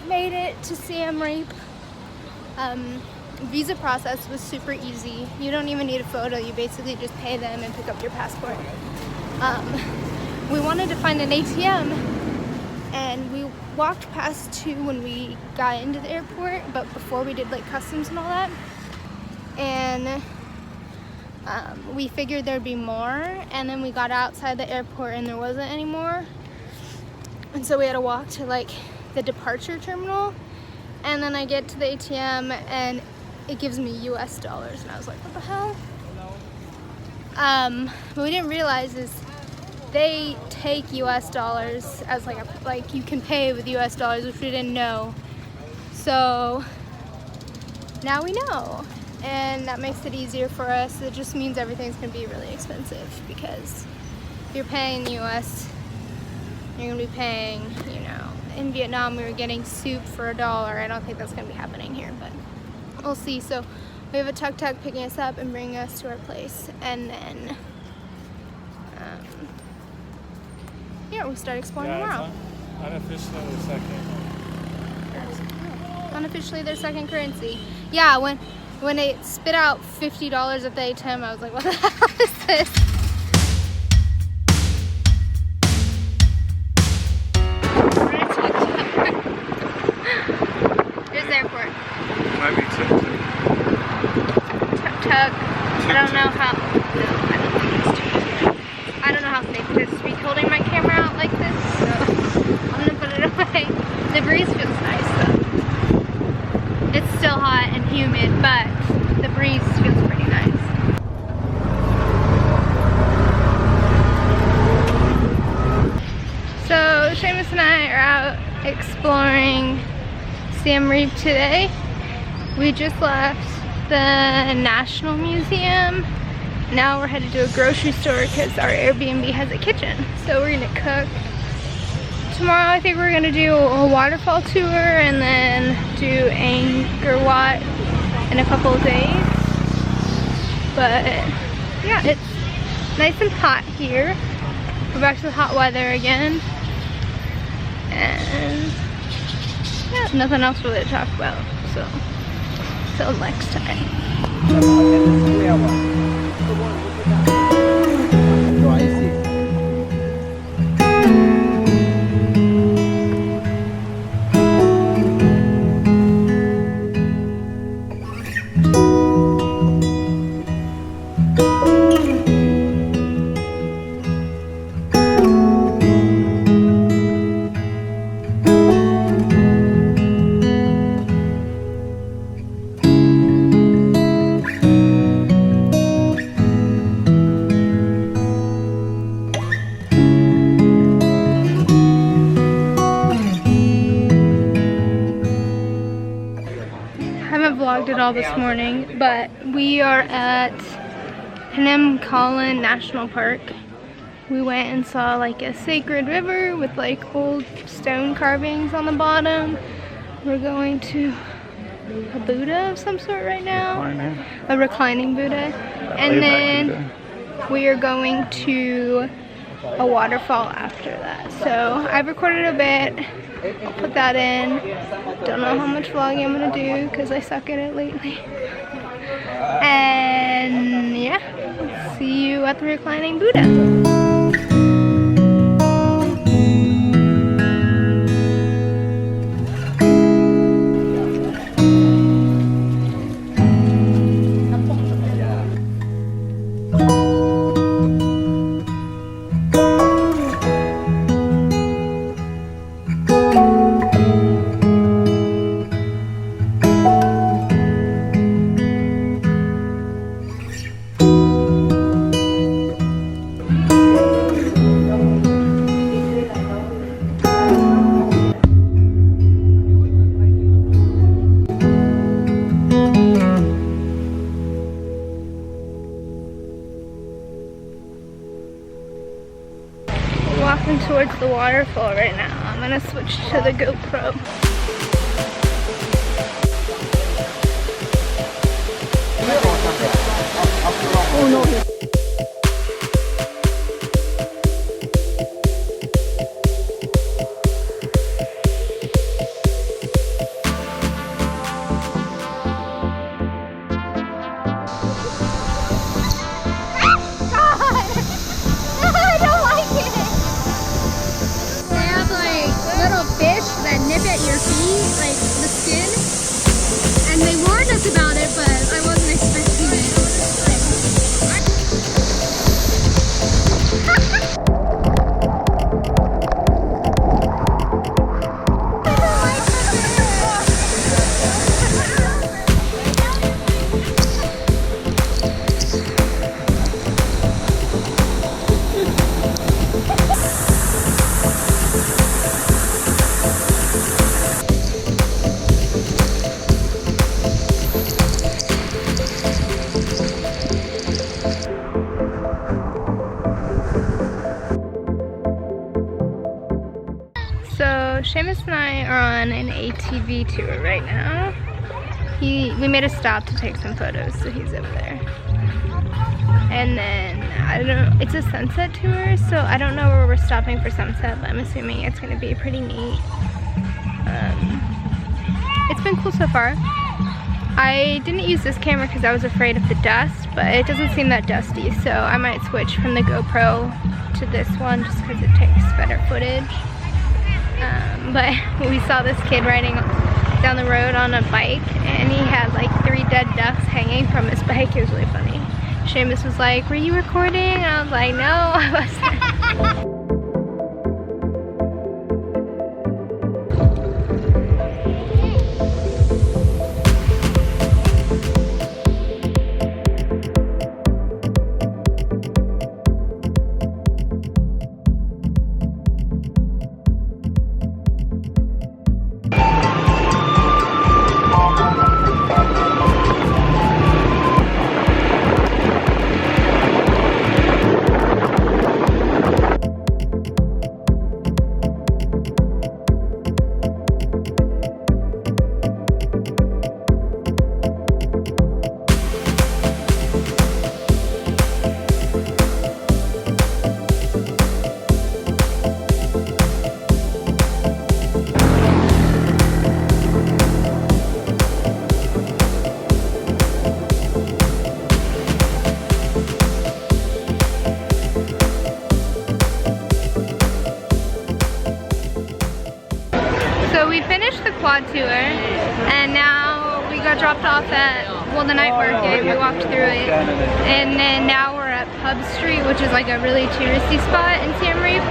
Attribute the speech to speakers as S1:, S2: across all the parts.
S1: made it to Siem Reap. Visa process was super easy. You don't even need a photo. You basically just pay them and pick up your passport. We wanted to find an ATM, and we walked past two when we got into the airport, but before we did like customs and all that. And we figured there'd be more, and then we got outside the airport and there wasn't any more. And so we had to walk to like the departure terminal, and then I get to the ATM and it gives me US dollars, and I was like, what the hell? What we didn't realize is they take US dollars as like you can pay with US dollars, which we didn't know. So now we know, and that makes it easier for us. It just means everything's gonna be really expensive, because if you're paying US, you're gonna be paying, you know, in Vietnam we were getting soup for $1. I don't think that's gonna be happening here, but we'll see. So we have a tuk-tuk picking us up and bringing us to our place, and then yeah, we'll start exploring tomorrow. Unofficially their second currency. Yeah, when they spit out $50 at the ATM, I was like, what the hell is this? Here's the airport.
S2: Might be tuk-tuk.
S1: Tuk-tuk. I don't know how. No, I don't think it's tuk-tuk. I don't know how safe it is to be holding my camera out like this, so I'm gonna put it away. The breeze feels nice though. It's still hot and humid, but the breeze feels pretty nice. So Seamus and I are out exploring Siem Reap today. We just left the National Museum. Now we're headed to a grocery store because our Airbnb has a kitchen. So we're gonna cook. Tomorrow I think we're gonna do a waterfall tour and then do Angkor Wat in a couple of days. But yeah, it's nice and hot here. We're back to the hot weather again. And yeah, nothing else really to talk about. So till next time. Vlogged it all this morning, but we are at Phnom Kulen National Park. We went and saw like a sacred river with like old stone carvings on the bottom. We're going to a Buddha of some sort right now, a reclining Buddha, and then we are going to a waterfall after that. So I've recorded a bit. I'll put that in. Don't know how much vlogging I'm gonna do because I suck at it lately. And yeah, see you at the reclining Buddha. Walking towards the waterfall right now. I'm gonna switch to the GoPro. Oh no. their feet, like the skin. And they warned us about it, but I wasn't expecting it. So Seamus and I are on an ATV tour right now. We made a stop to take some photos, so he's over there. And then, I don't know, it's a sunset tour, so I don't know where we're stopping for sunset, but I'm assuming it's gonna be pretty neat. It's been cool so far. I didn't use this camera because I was afraid of the dust, but it doesn't seem that dusty, so I might switch from the GoPro to this one just because it takes better footage. But we saw this kid riding down the road on a bike, and he had like 3 dead ducks hanging from his bike. It was really funny. Seamus was like, "Were you recording?" And I was like, "No, I wasn't." So we finished the quad tour, and now we got dropped off at, well, the night market. We walked through it, and then now we're at Pub Street, which is like a really touristy spot in Siem Reap.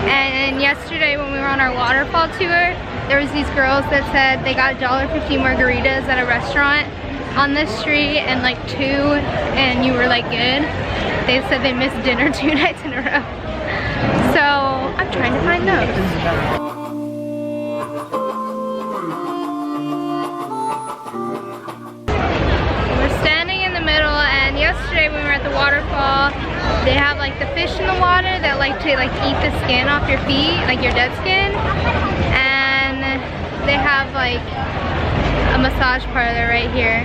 S1: And yesterday when we were on our waterfall tour, there was these girls that said they got $1.50 margaritas at a restaurant on this street and like 2, and you were like good. They said they missed dinner 2 nights in a row. So I'm trying to find those. Yesterday when we were at the waterfall, they have like the fish in the water that like to like eat the skin off your feet, like your dead skin. And they have like a massage parlor right here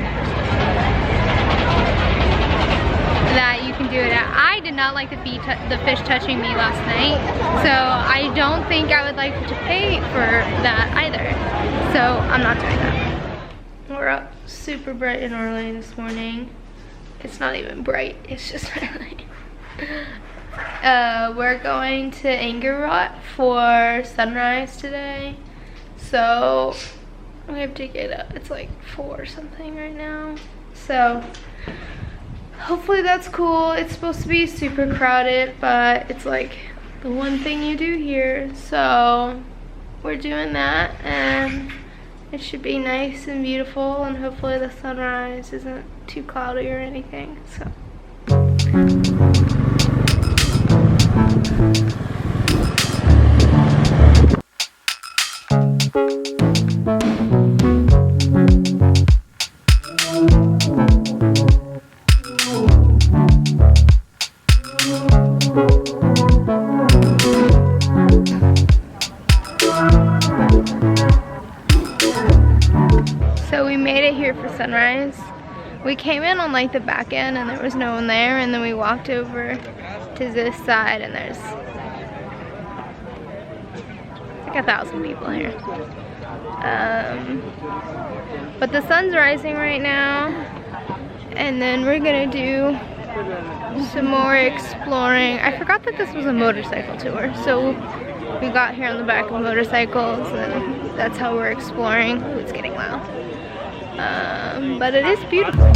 S1: that you can do it at. I did not like the fish touching me last night, so I don't think I would like to pay for that either. So I'm not doing that. We're up super bright and early this morning. It's not even bright, it's just early. We're going to Angkor Wat for sunrise today. So we have to get up. It's like 4 or something right now. So hopefully that's cool. It's supposed to be super crowded, but it's like the one thing you do here. So we're doing that, and it should be nice and beautiful, and hopefully the sunrise isn't too cloudy or anything. So we made it here for sunrise. We came in on like the back end and there was no one there, and then we walked over to this side and there's like 1,000 people here. But the sun's rising right now, and then we're gonna do some more exploring. I forgot that this was a motorcycle tour, so We got here on the back of motorcycles, and that's how we're exploring. Ooh, it's getting loud. But it is beautiful.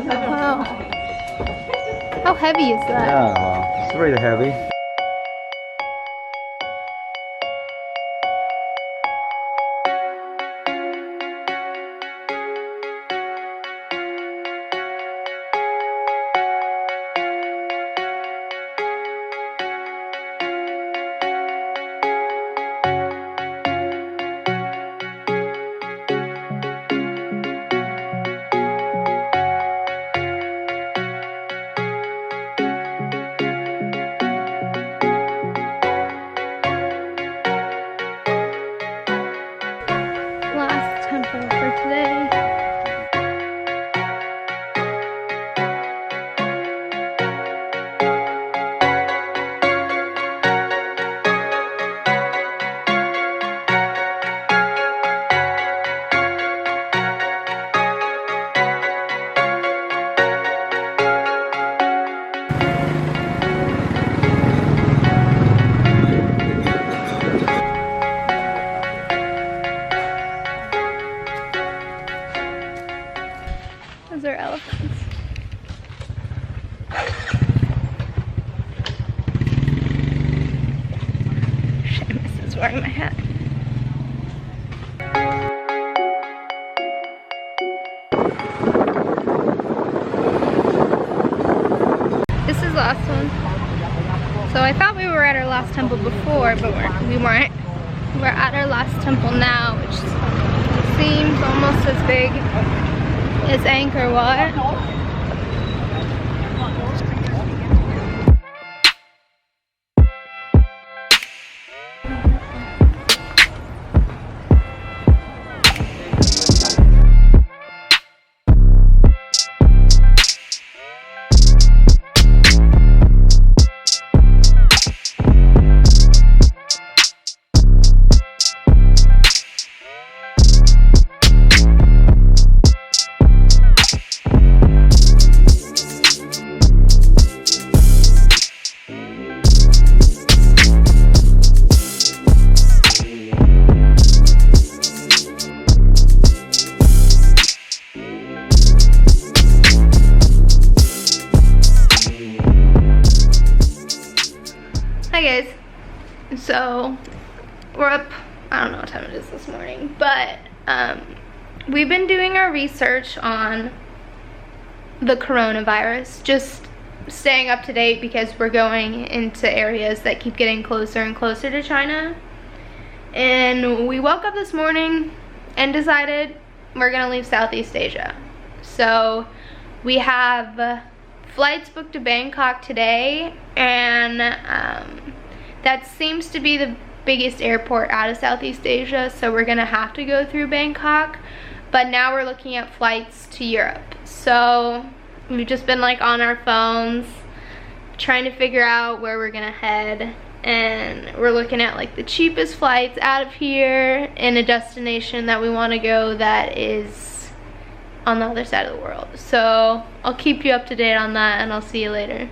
S1: Wow. How heavy is that?
S3: Yeah, wow. It's really heavy.
S1: Last temple for today. Those are elephants. Seamus is wearing my hat. This is the last one. So I thought we were at our last temple before, but we weren't. We're at our last temple now, which seems almost as big as Angkor Wat. Hi guys, so we're up, I don't know what time it is this morning, but we've been doing our research on the coronavirus, just staying up to date because we're going into areas that keep getting closer and closer to China. And we woke up this morning and decided we're gonna leave Southeast Asia. So we have flights booked to Bangkok today, and that seems to be the biggest airport out of Southeast Asia, so we're gonna have to go through Bangkok. But now we're looking at flights to Europe. So we've just been like on our phones trying to figure out where we're gonna head, and we're looking at like the cheapest flights out of here in a destination that we want to go that is on the other side of the world. So I'll keep you up to date on that, and I'll see you later.